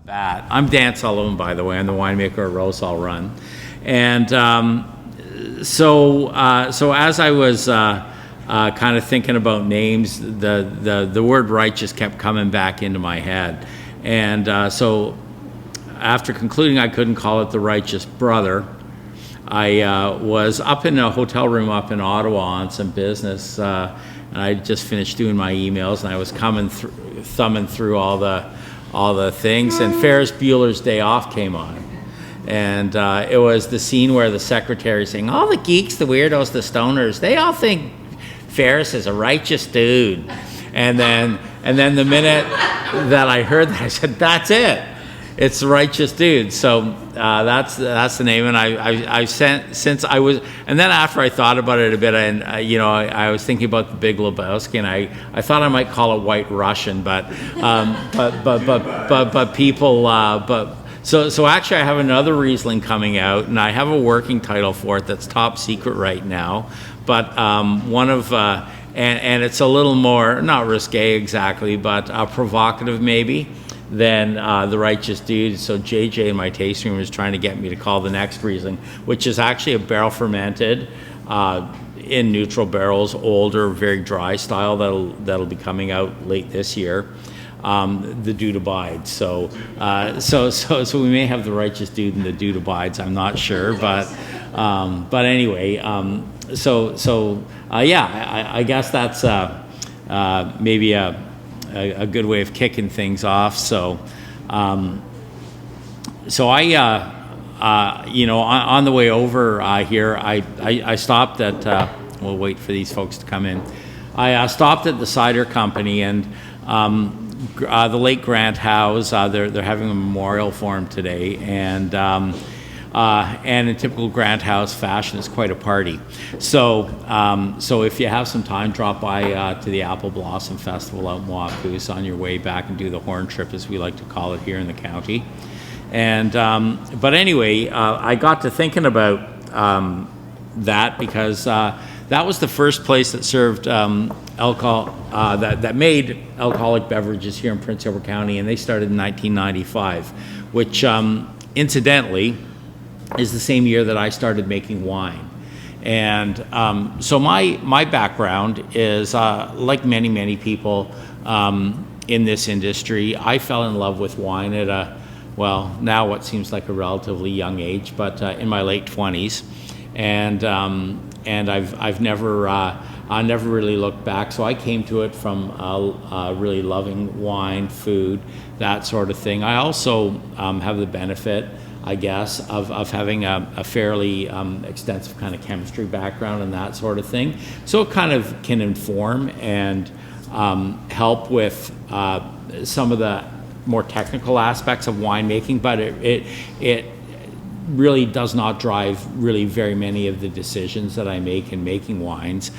bat. I'm Dan Sullivan, by the way. I'm the winemaker at Rosehall Run. And so as I was kind of thinking about names, the word righteous kept coming back into my head. And so after concluding I couldn't call it the Righteous Brother, I was up in a hotel room up in Ottawa on some business, and I just finished doing my emails, and I was thumbing through all the things, and Ferris Bueller's Day Off came on. And it was the scene where the secretary is saying, all the geeks, the weirdos, the stoners, they all think Ferris is a righteous dude. And then the minute that I heard that, I said, that's it. It's the Righteous Dude. So that's the name. And I sent, since I was, and then after I thought about it a bit, and I was thinking about the Big Lebowski, and I thought I might call it White Russian, but people. So actually I have another Riesling coming out, and I have a working title for it that's top secret right now. But one of, and it's a little more, not risque exactly, but provocative maybe, than the Righteous Dude. So JJ in my tasting room is trying to get me to call the next Riesling, which is actually a barrel fermented in neutral barrels, older, very dry style that'll be coming out late this year. The Dude Abides. So we may have the Righteous Dude and the Dude Abides. I'm not sure, but anyway. I guess that's maybe a good way of kicking things off. So I on the way over here, I stopped at. We'll wait for these folks to come in. I stopped at the cider company, and the late Grant Howes, they're having a memorial for him today, and in typical Grant House fashion, it's quite a party. So if you have some time, drop by to the Apple Blossom Festival out in Wapoos on your way back and do the horn trip, as we like to call it here in the county. And but anyway, I got to thinking about that because that was the first place that served alcohol, that made alcoholic beverages here in Prince Edward County, and they started in 1995, which incidentally is the same year that I started making wine. And so my background is, like many people in this industry, I fell in love with wine at now what seems like a relatively young age, but in my late 20s. And I've never really looked back. So I came to it from really loving wine, food, that sort of thing. I also have the benefit, I guess, of having a fairly extensive kind of chemistry background and that sort of thing. So it kind of can inform and help with some of the more technical aspects of winemaking, but it really does not drive really very many of the decisions that I make in making wines.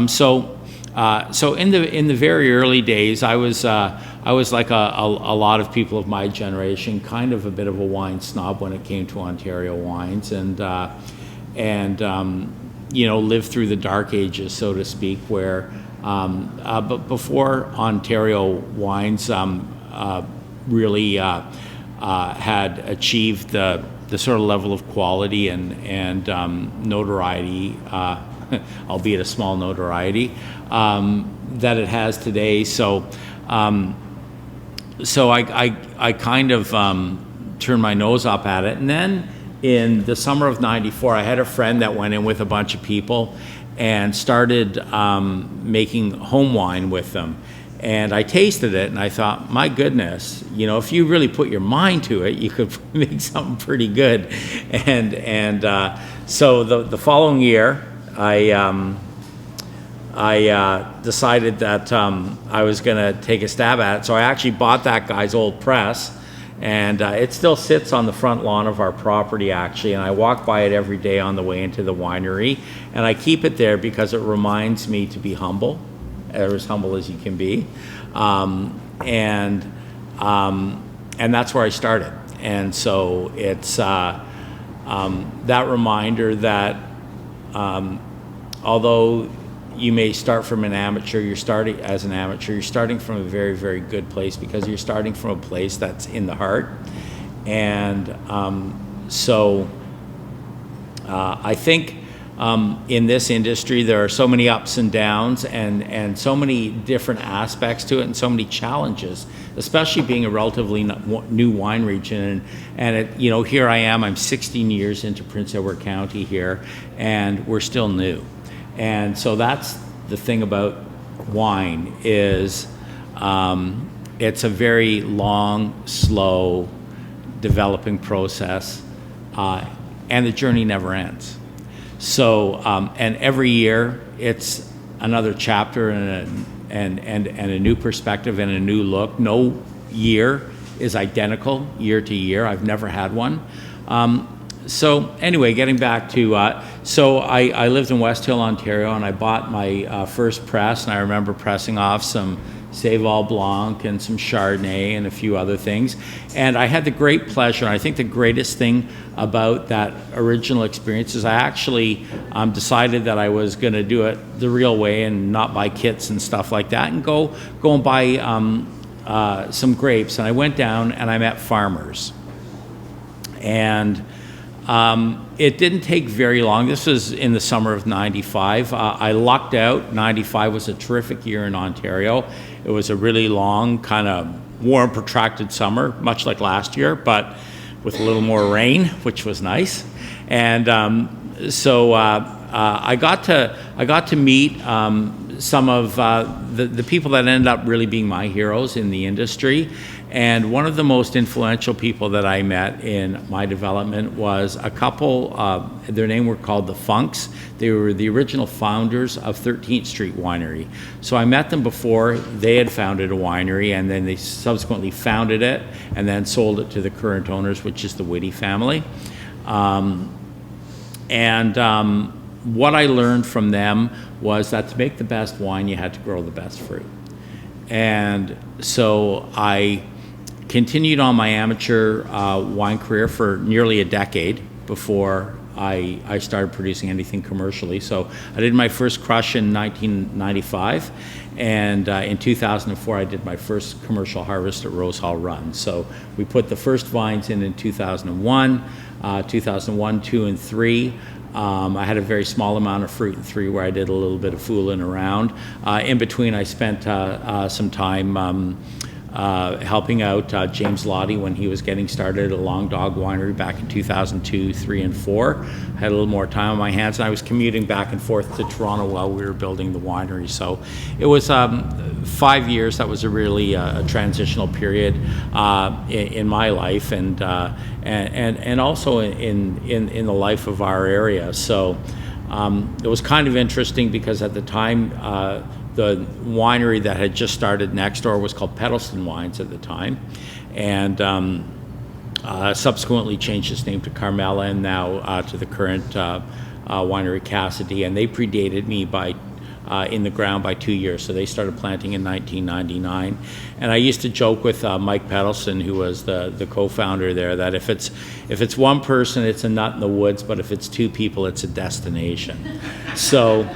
So in the very early days, I was like a lot of people of my generation, kind of a bit of a wine snob when it came to Ontario wines, and lived through the dark ages, so to speak, where but before Ontario wines really had achieved the sort of level of quality and notoriety, albeit a small notoriety, that it has today. So I kind of turned my nose up at it. And then in the summer of '94, I had a friend that went in with a bunch of people and started making home wine with them. And I tasted it, and I thought, my goodness, if you really put your mind to it, you could make something pretty good. And so the following year, I decided that I was going to take a stab at it. So I actually bought that guy's old press, and it still sits on the front lawn of our property, actually. And I walk by it every day on the way into the winery, and I keep it there because it reminds me to be humble. As humble as you can be, and that's where I started. And so it's that reminder that although you may start from an amateur. You're starting as an amateur. You're starting from a very, very good place because you're starting from a place that's in the heart. And I think in this industry there are so many ups and downs and so many different aspects to it and so many challenges, especially being a relatively new wine region. And it, you know, here I am, I'm 16 years into Prince Edward County here, and we're still new. And so that's the thing about wine is it's a very long, slow developing process, and the journey never ends. So, and every year it's another chapter and a new perspective and a new look. No year is identical year to year. I've never had one. So anyway, getting back to, so I lived in West Hill, Ontario, and I bought my first press, and I remember pressing off some Saval Blanc and some Chardonnay and a few other things. And I had the great pleasure, and I think the greatest thing about that original experience is I actually decided that I was going to do it the real way and not buy kits and stuff like that, and go and buy some grapes. And I went down and I met farmers. And it didn't take very long. This was in the summer of '95. I lucked out. '95 was a terrific year in Ontario. It was a really long, kind of warm, protracted summer, much like last year, but with a little more rain, which was nice. And so I got to meet some of the people that ended up really being my heroes in the industry. And one of the most influential people that I met in my development was a couple, their name were called the Funks. They were the original founders of 13th Street Winery. So I met them before they had founded a winery, and then they subsequently founded it and then sold it to the current owners, which is the Whitty family. What I learned from them was that to make the best wine, you had to grow the best fruit. And so I continued on my amateur wine career for nearly a decade before I started producing anything commercially. So I did my first crush in 1995, and in 2004 I did my first commercial harvest at Rosehall Run. So we put the first vines in 2001, 2001, 2, and 3. I had a very small amount of fruit in 3 where I did a little bit of fooling around. In between, I spent some time helping out James Lottie when he was getting started at Long Dog Winery back in 2002, 3, and 4. I had a little more time on my hands, and I was commuting back and forth to Toronto while we were building the winery. So it was 5 years. That was a really a transitional period in my life, and also in the life of our area. So it was kind of interesting because at the time, the winery that had just started next door was called Peddleston Wines at the time, and subsequently changed its name to Carmela, and now to the current winery Cassidy, and they predated me by in the ground by 2 years. So they started planting in 1999, and I used to joke with Mike Peddleston, who was the co-founder there, that if it's one person, it's a nut in the woods, but if it's two people, it's a destination. So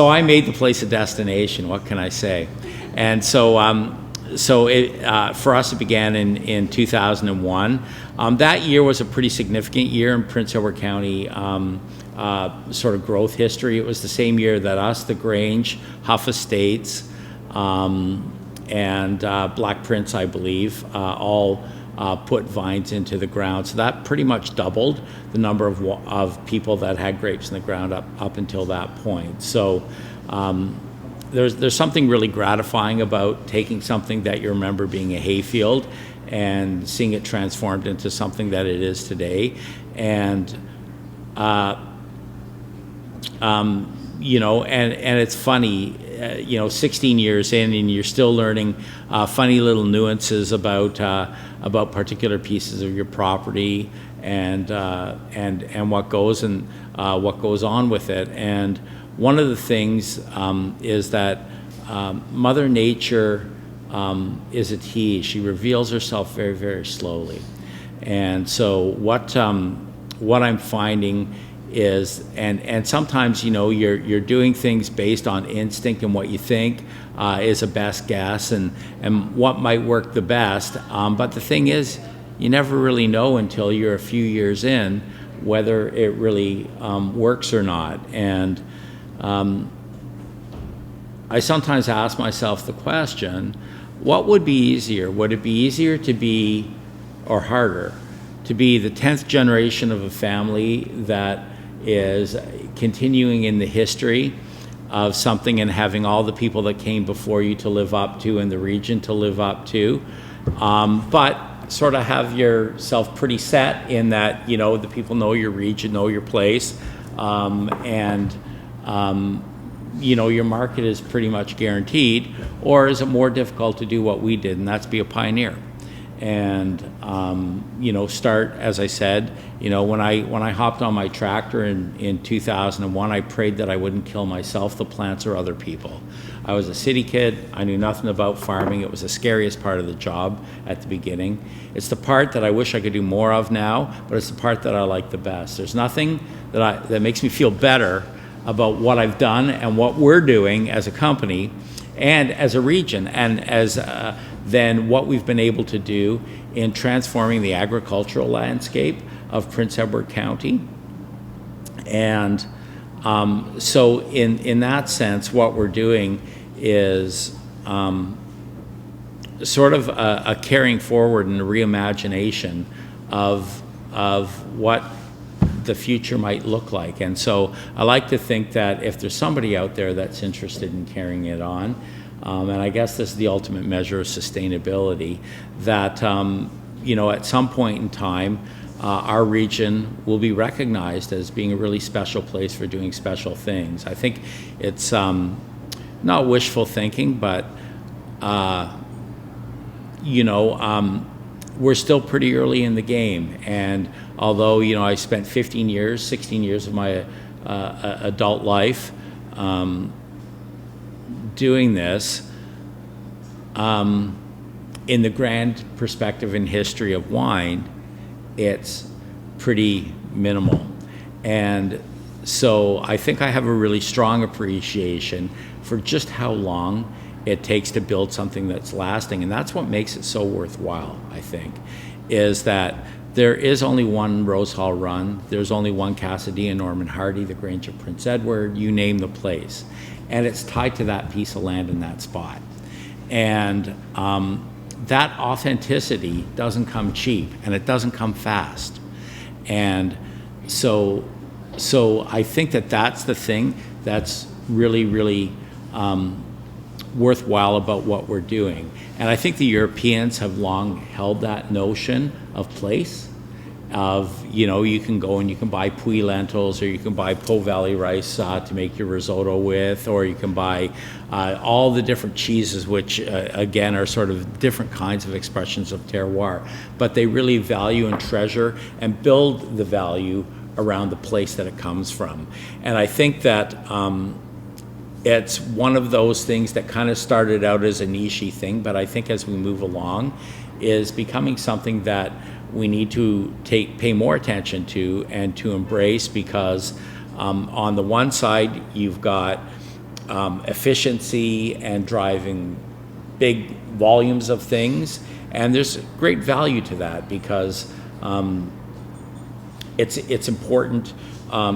I made the place a destination. What can I say? And so for us, it began in 2001. That year was a pretty significant year in Prince Edward County sort of growth history. It was the same year that us, the Grange, Huff Estates, and Black Prince, I believe, all put vines into the ground. So that pretty much doubled the number of people that had grapes in the ground up until that point. So there's something really gratifying about taking something that you remember being a hayfield and seeing it transformed into something that it is today. And you know, and it's funny, you know, 16 years in, and you're still learning funny little nuances about particular pieces of your property and what goes on with it. And one of the things is that Mother Nature is a tease. She reveals herself very, very slowly. And so what I'm finding and sometimes, you know, you're doing things based on instinct and what you think is a best guess and what might work the best. But the thing is, you never really know until you're a few years in whether it really works or not. And I sometimes ask myself the question, what would be easier? Would it be easier to be, or harder, to be the 10th generation of a family that is continuing in the history of something and having all the people that came before you to live up to and the region to live up to, but sort of have yourself pretty set in that, you know, the people know your region, know your place, you know, your market is pretty much guaranteed? Or is it more difficult to do what we did, and that's be a pioneer? And you know, start, as I said, you know, when I hopped on my tractor in 2001, I prayed that I wouldn't kill myself, the plants, or other people. I was a city kid. I knew nothing about farming. It was the scariest part of the job at the beginning. It's the part that I wish I could do more of now, but it's the part that I like the best. There's nothing that makes me feel better about what I've done and what we're doing as a company and as a region, and as than what we've been able to do in transforming the agricultural landscape of Prince Edward County. And so in that sense, what we're doing is sort of a carrying forward and a reimagination of what the future might look like. And so I like to think that if there's somebody out there that's interested in carrying it on, and I guess this is the ultimate measure of sustainability, that you know, at some point in time, our region will be recognized as being a really special place for doing special things. I think it's not wishful thinking, but you know, we're still pretty early in the game. And although, you know, I spent 16 years of my adult life doing this, in the grand perspective and history of wine, it's pretty minimal. And so I think I have a really strong appreciation for just how long it takes to build something that's lasting. And that's what makes it so worthwhile, I think, is that there is only one Rosehall run. There's only one Cassadee, Norman Hardy, the Grange of Prince Edward, you name the place. And it's tied to that piece of land in that spot. And that authenticity doesn't come cheap, and it doesn't come fast. And so I think that that's the thing that's really, really worthwhile about what we're doing. And I think the Europeans have long held that notion of place, of, you know, you can go and you can buy Puy lentils, or you can buy Po Valley rice to make your risotto with, or you can buy all the different cheeses, which again are sort of different kinds of expressions of terroir. But they really value and treasure and build the value around the place that it comes from. And I think that it's one of those things that kind of started out as a niche-y thing, but I think as we move along is becoming something that we need to pay more attention to and to embrace, because on the one side you've got efficiency and driving big volumes of things, and there's great value to that, because it's important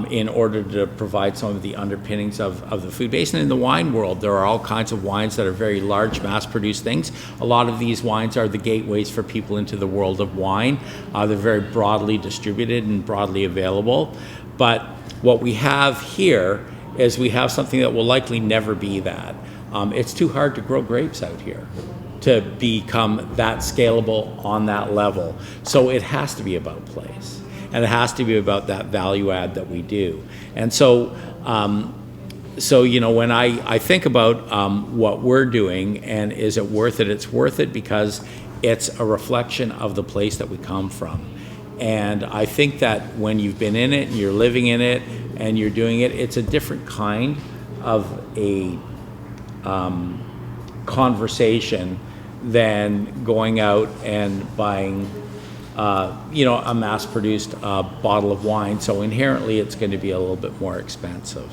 in order to provide some of the underpinnings of the food base. And in the wine world, there are all kinds of wines that are very large, mass-produced things. A lot of these wines are the gateways for people into the world of wine. They're very broadly distributed and broadly available. But what we have here is we have something that will likely never be that. It's too hard to grow grapes out here to become that scalable on that level. So it has to be about place. And it has to be about that value add that we do. And so, you know, when I think about what we're doing and is it worth it, it's worth it because it's a reflection of the place that we come from. And I think that when you've been in it and you're living in it and you're doing it, it's a different kind of a conversation than going out and buying a mass-produced bottle of wine. So inherently, it's going to be a little bit more expensive.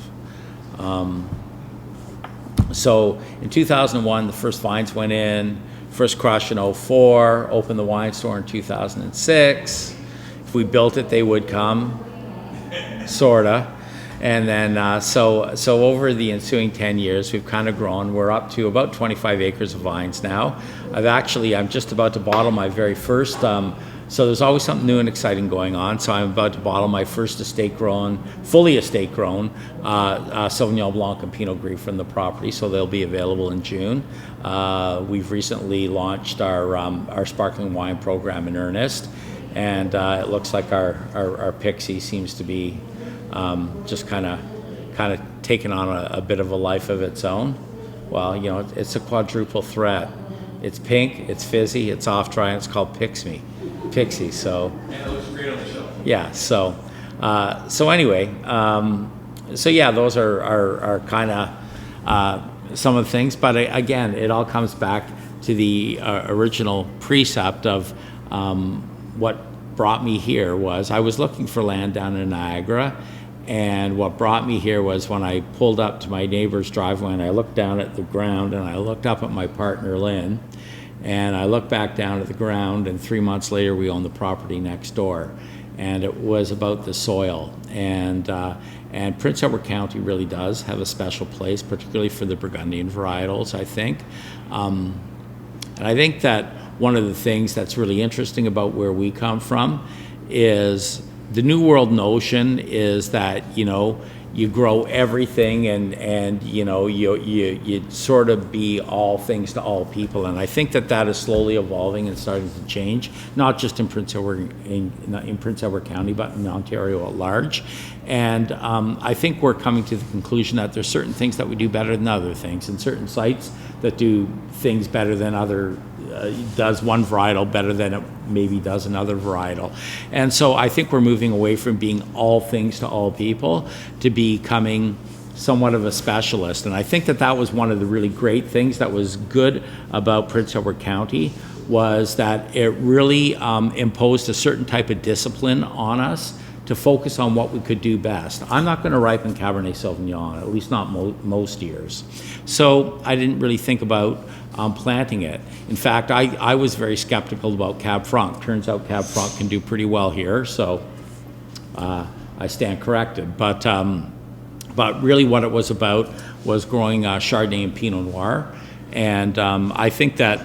So in 2001, the first vines went in, first crush in 04, opened the wine store in 2006. If we built it, they would come, sorta. And then, so over the ensuing 10 years, we've kind of grown. We're up to about 25 acres of vines now. I'm just about to bottle my very first, so there's always something new and exciting going on. So I'm about to bottle my first fully estate grown, Sauvignon Blanc and Pinot Gris from the property. So they'll be available in June. We've recently launched our sparkling wine program in earnest. And it looks like our Pixie seems to be just kind of taken on a bit of a life of its own. Well, it's a quadruple threat. It's pink, it's fizzy, it's off dry, and it's called Pixie. So. And it looks great on the shelf. Yeah. So anyway, so yeah, those are kind of some of the things. But again, it all comes back to the original precept of what brought me here was I was looking for land down in Niagara, and what brought me here was when I pulled up to my neighbor's driveway and I looked down at the ground and I looked up at my partner Lynn, and I looked back down at the ground, and 3 months later we owned the property next door, and it was about the soil. And Prince Edward County really does have a special place, particularly for the Burgundian varietals, I think. And I think that one of the things that's really interesting about where we come from is the New World notion is that, you grow everything and you sort of be all things to all people. And I think that is slowly evolving and starting to change, not just in Prince Edward County, but in Ontario at large. And I think we're coming to the conclusion that there's certain things that we do better than other things, and certain sites that do things better than does one varietal better than it maybe does another varietal. And so I think we're moving away from being all things to all people to becoming somewhat of a specialist. And I think that was one of the really great things that was good about Prince Edward County, was that it really imposed a certain type of discipline on us to focus on what we could do best. I'm not going to ripen Cabernet Sauvignon, at least not most years. So I didn't really think about planting it. In fact, I was very skeptical about Cab Franc. Turns out Cab Franc can do pretty well here, so I stand corrected. But really what it was about was growing Chardonnay and Pinot Noir. And I think that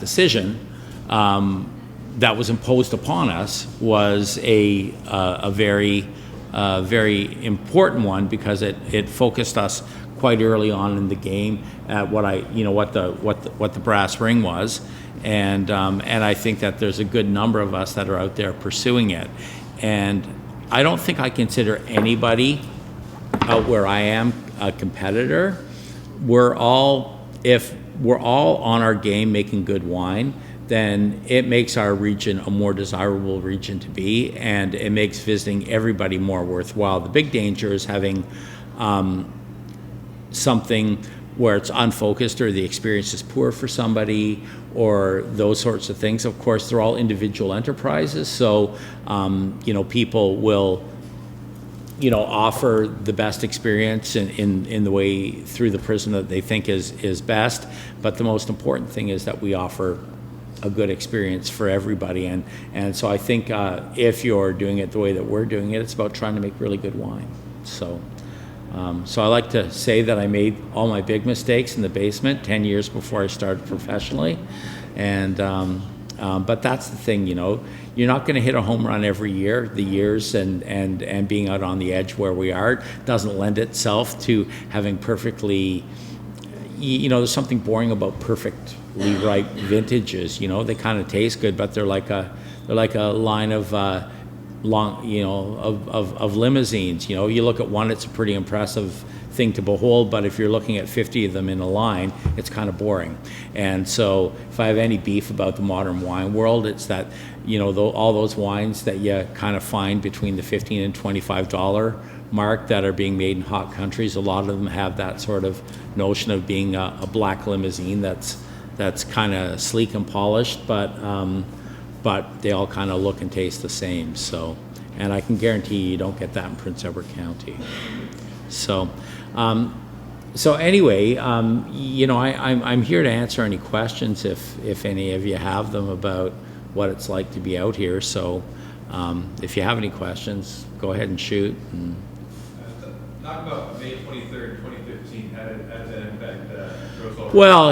decision that was imposed upon us was a very important one, because it focused us quite early on in the game at what the brass ring was, and I think that there's a good number of us that are out there pursuing it. And I don't think I consider anybody out where I am a competitor. If we're all on our game making good wine, then it makes our region a more desirable region to be, and it makes visiting everybody more worthwhile. The big danger is having something where it's unfocused, or the experience is poor for somebody, or those sorts of things. Of course, they're all individual enterprises, so people will offer the best experience in the way through the prism that they think is best. But the most important thing is that we offer a good experience for everybody, and so I think if you're doing it the way that we're doing it, it's about trying to make really good wine. So I like to say that I made all my big mistakes in the basement 10 years before I started professionally, and but that's the thing, you're not going to hit a home run every year. The years and being out on the edge where we are doesn't lend itself to having perfectly, there's something boring about perfectly ripe vintages. They kind of taste good, but they're like a line of of limousines. You look at one, it's a pretty impressive thing to behold, but if you're looking at 50 of them in a line, it's kind of boring. And so if I have any beef about the modern wine world, it's that all those wines that you kind of find between the $15 and $25 mark that are being made in hot countries, a lot of them have that sort of notion of being a black limousine that's that's kind of sleek and polished, but they all kind of look and taste the same. So, and I can guarantee you don't get that in Prince Edward County. So, so anyway, I'm here to answer any questions if any of you have them about what it's like to be out here. So, if you have any questions, go ahead and shoot. And talk about May 23rd, 2015. How did that impact Rosehall? Well,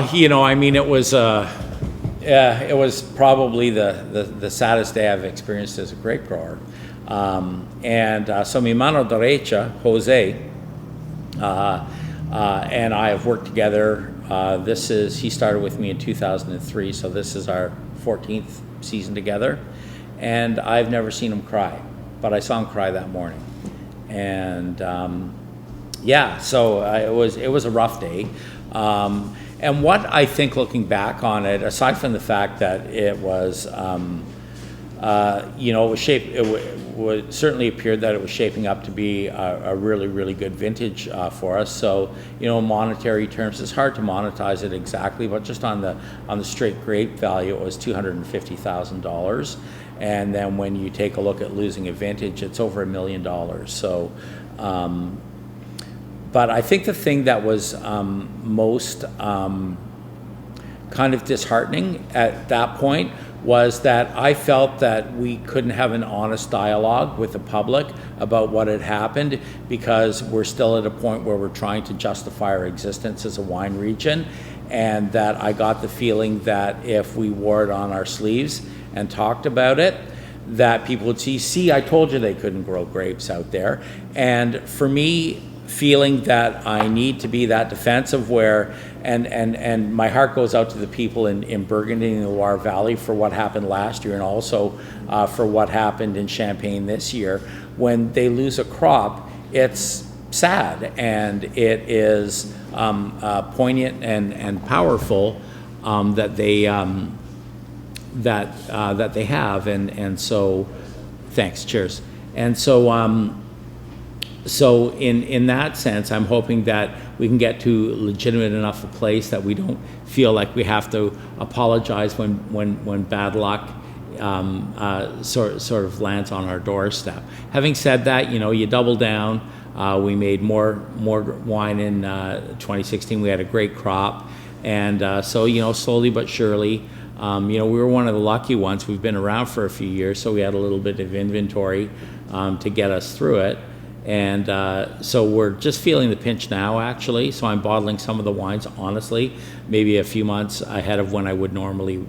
it was probably the saddest day I've experienced as a grape grower. So mi mano derecha, Jose, and I have worked together. He started with me in 2003, so this is our 14th season together. And I've never seen him cry, but I saw him cry that morning. And so it was a rough day. And what I think, looking back on it, aside from the fact that it was, it certainly appeared that it was shaping up to be a really, really good vintage for us. So, in monetary terms, it's hard to monetize it exactly, but just on the straight grape value, it was $250,000. And then when you take a look at losing a vintage, it's over $1 million. So, but I think the thing that was most kind of disheartening at that point was that I felt that we couldn't have an honest dialogue with the public about what had happened, because we're still at a point where we're trying to justify our existence as a wine region, and that I got the feeling that if we wore it on our sleeves and talked about it, that people would see, I told you they couldn't grow grapes out there. And for me, feeling that I need to be that defensive where, and my heart goes out to the people in Burgundy and the Loire Valley for what happened last year, and also for what happened in Champagne this year. When they lose a crop, it's sad, and it is poignant and powerful that they that they have, and so thanks, cheers. And so so in that sense, I'm hoping that we can get to legitimate enough a place that we don't feel like we have to apologize when bad luck sort of lands on our doorstep. Having said that, you double down. We made more wine in 2016. We had a great crop, and so slowly but surely, we were one of the lucky ones. We've been around for a few years, so we had a little bit of inventory to get us through it. And so we're just feeling the pinch now, actually. So I'm bottling some of the wines, honestly, maybe a few months ahead of when I would normally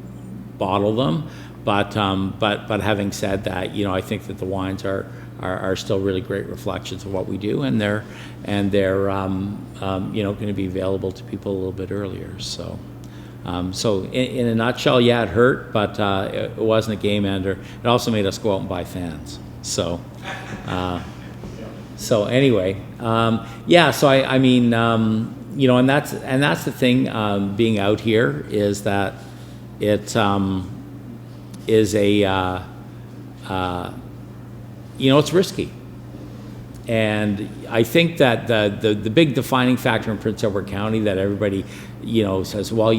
bottle them. But having said that, I think that the wines are still really great reflections of what we do, and they're going to be available to people a little bit earlier. So. So in a nutshell, yeah, it hurt, but it wasn't a game ender. It also made us go out and buy fans. So. So anyway, so I mean, and that's the thing, being out here, is that it is it's risky. And I think that the big defining factor in Prince Edward County that everybody, says, well,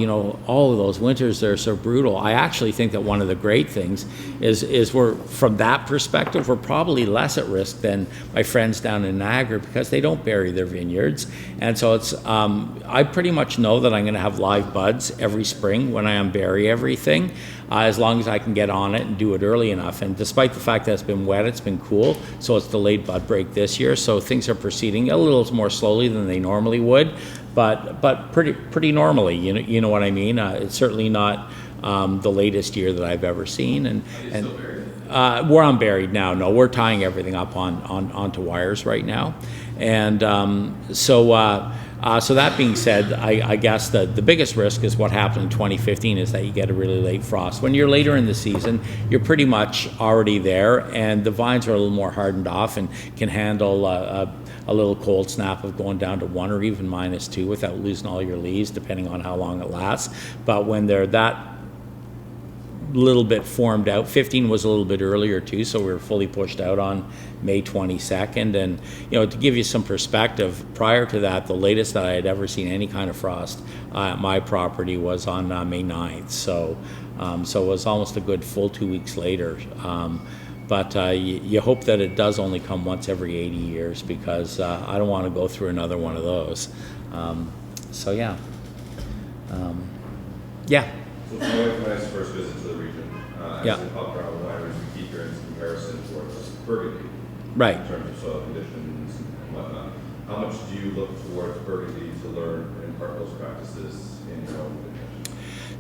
all of those winters, they're so brutal. I actually think that one of the great things is we're, from that perspective, we're probably less at risk than my friends down in Niagara, because they don't bury their vineyards. And so it's, I pretty much know that I'm going to have live buds every spring when I unbury everything, as long as I can get on it and do it early enough. And despite the fact that it's been wet, it's been cool, so it's delayed bud break this year. So things are proceeding a little more slowly than they normally would, but pretty normally. You know what I mean? It's certainly not the latest year that I've ever seen. And we're unburied now. No, we're tying everything up onto wires right now. And so that being said, I guess the biggest risk is what happened in 2015 is that you get a really late frost. When you're later in the season, you're pretty much already there, and the vines are a little more hardened off and can handle a little cold snap of going down to 1 or even -2 without losing all your leaves, depending on how long it lasts. But when they're that little bit formed out. 15 was a little bit earlier too, so we were fully pushed out on May 22nd. And, you know, to give you some perspective, prior to that, the latest that I had ever seen any kind of frost at my property was on May 9th. So it was almost a good full 2 weeks later. But you hope that it does only come once every 80 years, because I don't want to go through another one of those. So yeah. Yeah. So from my first visit to the region, Yeah. as a pub travel wineries, we keep hearing some comparison towards Burgundy. Right. In terms of soil conditions and whatnot. How much do you look towards Burgundy to learn and impart those practices in your own vineyard?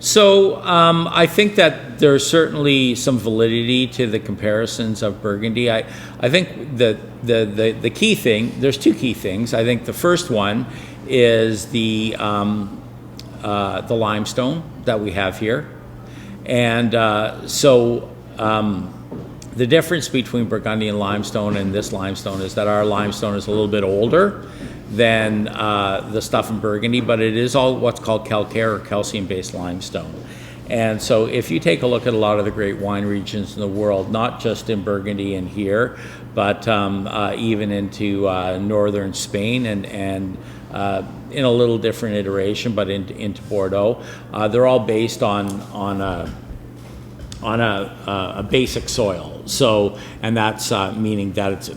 So I think that there's certainly some validity to the comparisons of Burgundy. I think that the key thing, there's two key things. I think the first one is the limestone that we have here. And the difference between Burgundian limestone and this limestone is that our limestone is a little bit older than the stuff in Burgundy, but it is all what's called calcaire or calcium-based limestone. And so if you take a look at a lot of the great wine regions in the world, not just in Burgundy and here, but even into northern Spain and in a little different iteration, but into Bordeaux, they're all based on a basic soil. So, and that's meaning that it's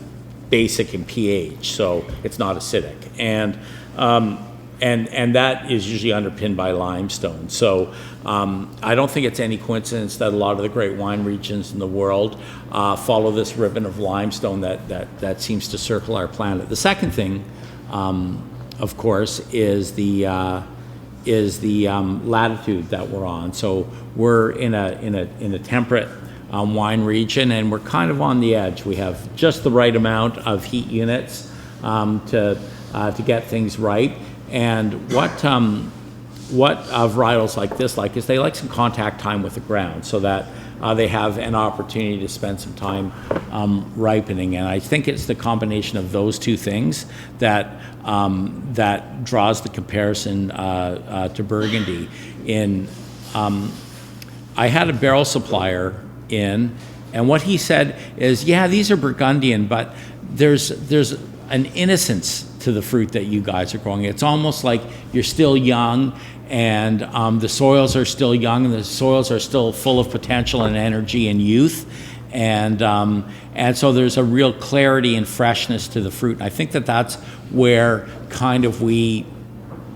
basic in pH, so it's not acidic, and that is usually underpinned by limestone. So I don't think it's any coincidence that a lot of the great wine regions in the world follow this ribbon of limestone that seems to circle our planet. The second thing, of course, is the latitude that we're on. So we're in a temperate wine region, and we're kind of on the edge. We have just the right amount of heat units to get things ripe. And what varietals like this is they like some contact time with the ground, so that they have an opportunity to spend some time ripening. And I think it's the combination of those two things that draws the comparison to Burgundy. I had a barrel supplier in, and what he said is, yeah, these are Burgundian, but there's an innocence to the fruit that you guys are growing. It's almost like you're still young, and the soils are still young, and the soils are still full of potential and energy and youth, and so there's a real clarity and freshness to the fruit. And I think that that's where kind of we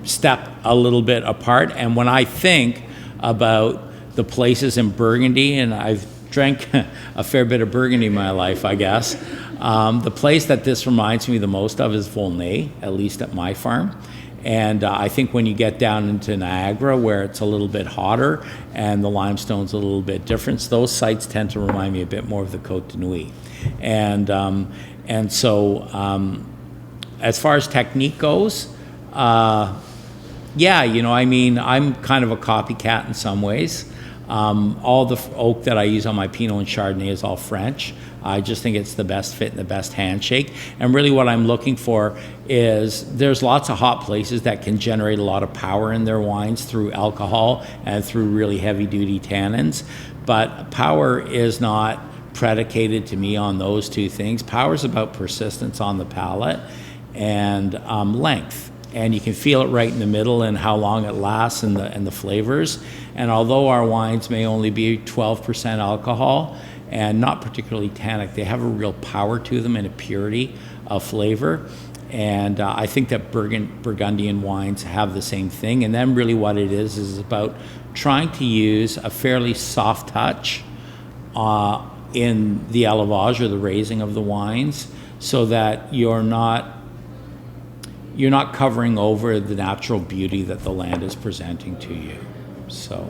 step a little bit apart. And when I think about the places in Burgundy, and I've drank a fair bit of Burgundy in my life, I guess, the place that this reminds me the most of is Volnay, at least at my farm. And I think when you get down into Niagara, where it's a little bit hotter and the limestone's a little bit different, those sites tend to remind me a bit more of the Côte de Nuit. And so as far as technique goes, yeah, you know, I mean, I'm kind of a copycat in some ways. All the oak that I use on my Pinot and Chardonnay is all French. I just think it's the best fit and the best handshake. And really what I'm looking for is there's lots of hot places that can generate a lot of power in their wines through alcohol and through really heavy duty tannins. But power is not predicated to me on those two things. Power is about persistence on the palate and length. And you can feel it right in the middle and how long it lasts and the flavors. And although our wines may only be 12% alcohol and not particularly tannic, they have a real power to them and a purity of flavor. And I think that Burgundian wines have the same thing. And then really what it is about trying to use a fairly soft touch in the élevage or the raising of the wines, so that you're not covering over the natural beauty that the land is presenting to you. So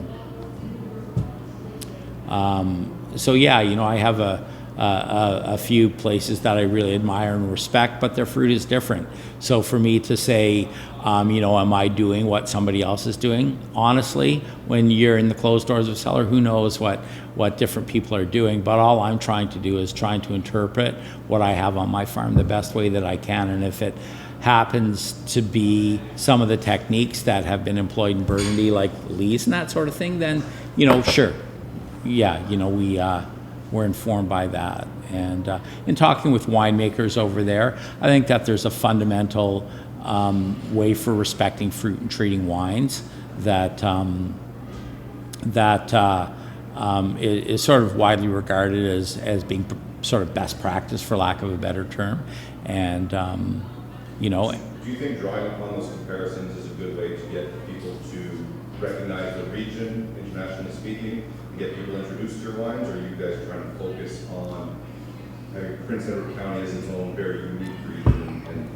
yeah, you know, I have a few places that I really admire and respect, but their fruit is different. So for me to say, you know, am I doing what somebody else is doing? Honestly, when you're in the closed doors of a cellar, who knows what different people are doing? But all I'm trying to do is trying to interpret what I have on my farm the best way that I can. And if it happens to be some of the techniques that have been employed in Burgundy, like lees and that sort of thing, then, you know, sure, yeah, you know, we're informed by that. And in talking with winemakers over there, I think that there's a fundamental way for respecting fruit and treating wines that is sort of widely regarded as being sort of best practice, for lack of a better term. And you know, do you think drawing upon those comparisons is a good way to get people to recognize the region, internationally speaking, and get people introduced to your wines, or are you guys trying to focus on Prince Edward County as its own very unique region and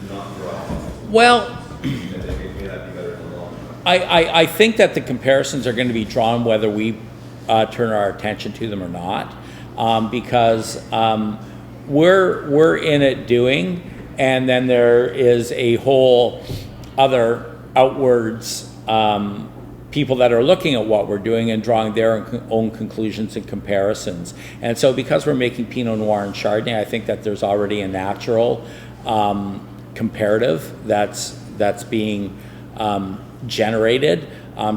not draw upon well, may that be better in the long run? I think that the comparisons are going to be drawn whether we turn our attention to them or not, because we're in it doing, and then there is a whole other outwards people that are looking at what we're doing and drawing their own conclusions and comparisons. And so because we're making Pinot Noir and Chardonnay, I think that there's already a natural comparative that's being generated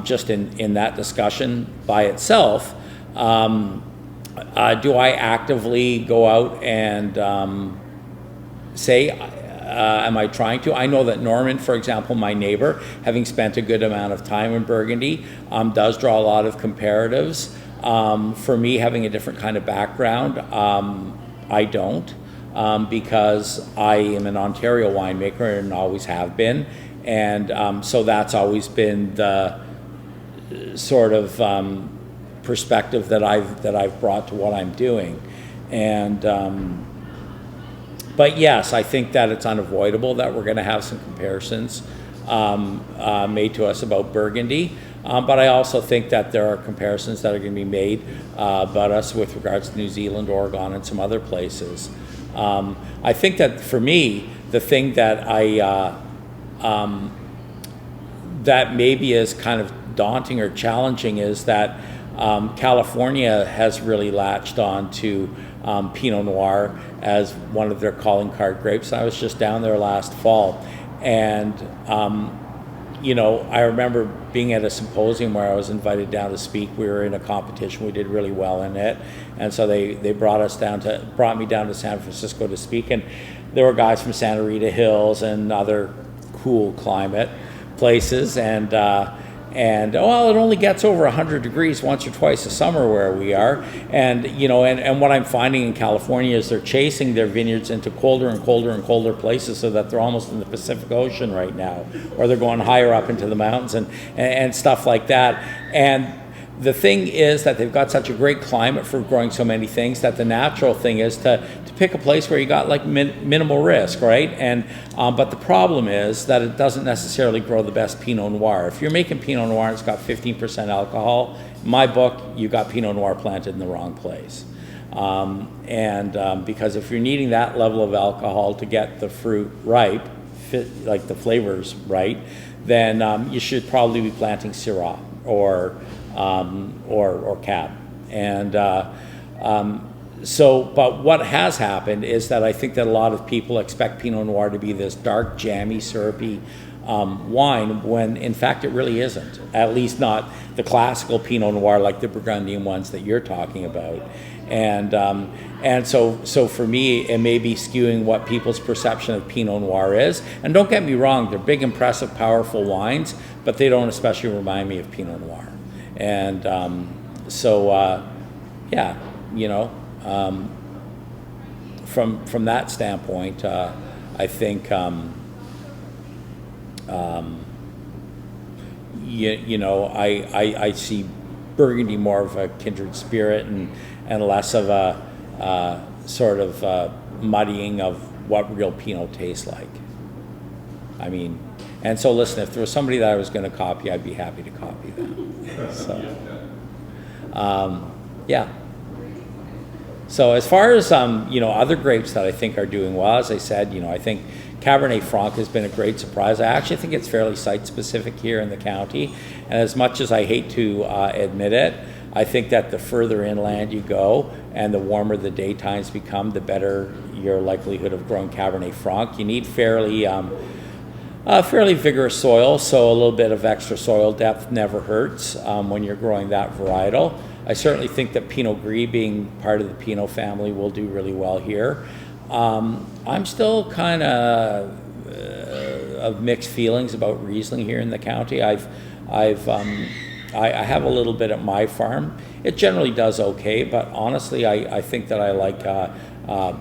just in that discussion by itself. Do I actively go out and say, am I trying to? I know that Norman, for example, my neighbor, having spent a good amount of time in Burgundy, does draw a lot of comparatives. For me, having a different kind of background, I don't, because I am an Ontario winemaker and always have been. And so that's always been the sort of perspective that I've brought to what I'm doing. And but yes, I think that it's unavoidable that we're going to have some comparisons made to us about Burgundy. But I also think that there are comparisons that are going to be made about us with regards to New Zealand, Oregon, and some other places. I think that for me, the thing that that maybe is kind of daunting or challenging is that California has really latched on to Pinot Noir as one of their calling card grapes. I was just down there last fall, and you know, I remember being at a symposium where I was invited down to speak. We were in a competition. We did really well in it, and so they brought me down to San Francisco to speak. And there were guys from Santa Rita Hills and other cool climate places, and well, it only gets over 100 degrees once or twice a summer where we are. And you know, and what I'm finding in California is they're chasing their vineyards into colder and colder and colder places, so that they're almost in the Pacific Ocean right now, or they're going higher up into the mountains and stuff like that. And the thing is that they've got such a great climate for growing so many things that the natural thing is to pick a place where you got like minimal risk, right? And but the problem is that it doesn't necessarily grow the best Pinot Noir. If you're making Pinot Noir and it's got 15% alcohol, in my book, you got Pinot Noir planted in the wrong place. Because if you're needing that level of alcohol to get the fruit ripe, like the flavors right, then you should probably be planting Syrah or Cab. And but what has happened is that I think that a lot of people expect Pinot Noir to be this dark, jammy, syrupy wine, when in fact it really isn't. At least not the classical Pinot Noir like the Burgundian ones that you're talking about. And so for me, it may be skewing what people's perception of Pinot Noir is. And don't get me wrong, they're big, impressive, powerful wines, but they don't especially remind me of Pinot Noir. And yeah, you know, from that standpoint, I think you know, I see Burgundy more of a kindred spirit and less of a sort of muddying of what real Pinot tastes like. I mean, and so listen, if there was somebody that I was going to copy, I'd be happy to copy them. So, yeah. So as far as you know, other grapes that I think are doing well, as I said, you know, I think Cabernet Franc has been a great surprise. I actually think it's fairly site-specific here in the county, and as much as I hate to admit it, I think that the further inland you go and the warmer the daytimes become, the better your likelihood of growing Cabernet Franc. You need fairly vigorous soil, so a little bit of extra soil depth never hurts when you're growing that varietal. I certainly think that Pinot Gris, being part of the Pinot family, will do really well here. I'm still kind of mixed feelings about Riesling here in the county. I have a little bit at my farm. It generally does okay, but honestly, I think that I like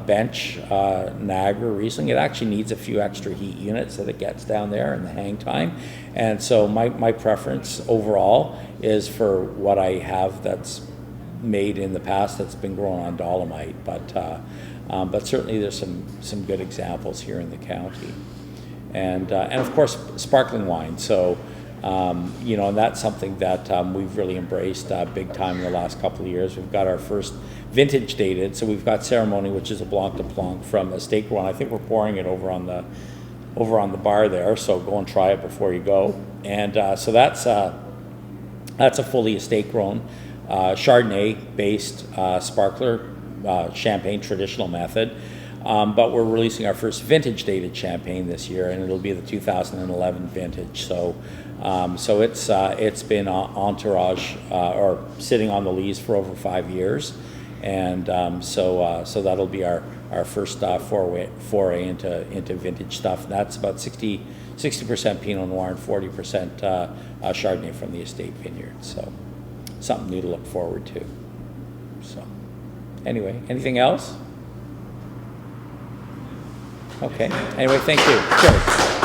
bench Niagara Riesling. It actually needs a few extra heat units that it gets down there in the hang time. And so my preference overall is for what I have that's made in the past that's been grown on dolomite. But certainly there's some good examples here in the county. And of course, sparkling wine. So, and that's something that we've really embraced big time in the last couple of years. We've got our first vintage dated. So we've got Ceremony, which is a Blanc de Blanc from Estate Grown. I think we're pouring it over on the bar there. So go and try it before you go. And so that's a fully Estate Grown Chardonnay-based sparkler, champagne traditional method. But we're releasing our first vintage dated champagne this year, and it'll be the 2011 vintage. So it's been entourage or sitting on the lees for over 5 years, and so that'll be our first foray into vintage stuff. And that's about 60% Pinot Noir and 40% Chardonnay from the estate vineyard. So something new to look forward to. So anyway, anything else? Okay. Anyway, thank you. Sure.